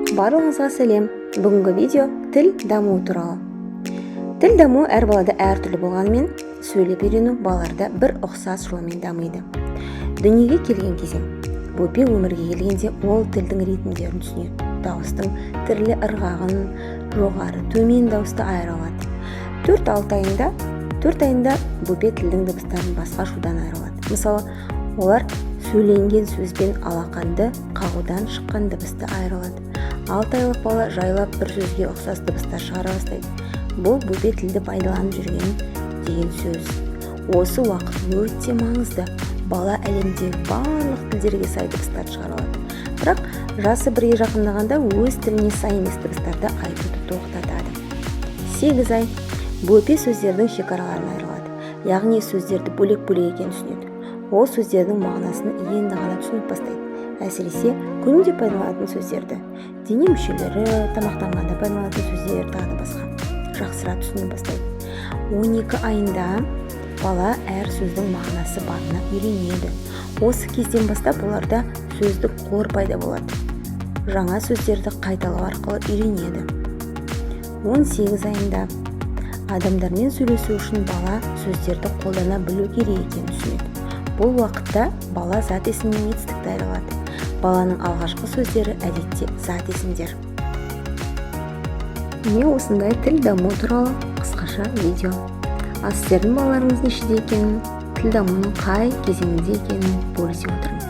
Барлығыңызға сәлем. Бүгінгі видео тіл дамуы туралы. Тіл дамуы әр балада әртүрлі болғанымен, сөйлеп үйрену балаларда бір ұқсас жолмен дамиды. Дүниеге келген кезең. Бөпе өмірге келгенде ол тілдің ритмдерін түсінеді. Дауыстың түрлі ырғағын жоғары, төмен дауысты айыра алады. 4 айында бөпе тілдің дыбыстарын басқа шудан айыра алады. Мысалы, олар сөйленген сөзбен алақанды қағудан шыққан дыбысты айыра алады. 6 айлық бала жайлап бір сөзге ұқсас дыбыстар шығара бастайды. Бұл бөпе тілді пайдаланып жүрген деген сөз. Осы уақыт өте маңызды. Бала әлемдегі барлық тілдерге сай дыбыстар шығара алады. Бірақ жасы бірге жақындағанда өз тіліне сай емес дыбыстарды айтуды тоқтатады. 8 ай бөпе сөздердің шекараларын айырылады. Яғни сөздерді бөлек-бөлек екенін түсінеді. Ол сөздердің мағынасын енді ғана түсініп бастайды. Әсіресе күнде пайдаланатын сөздерді, дене мүшелері, тамақтанғанда пайдаланатын сөздер тағы басқа жақсырақ түсіне бастайды. 12 айында бала әр сөздің мағынасы барына үйренеді. Осы кезден бастап оларда сөздік қор пайда болады. Жаңа сөздерді қайталау арқылы үйренеді. 18 айында адамдармен сөйлесу үшін бала сөздерді қолдана білу керек екенін түсінеді. Бұл уақытта бала зат есімнен етістікті айыра алады. Баланың алғашқы сөздері әдетте зат есімдер. Міне осындай тіл дамуы туралы қысқаша видео. Ал сіздердің балаларыңыз нешеде екенін, тіл дамуының қай кезеңінде екенін бөлісе отырыңыз.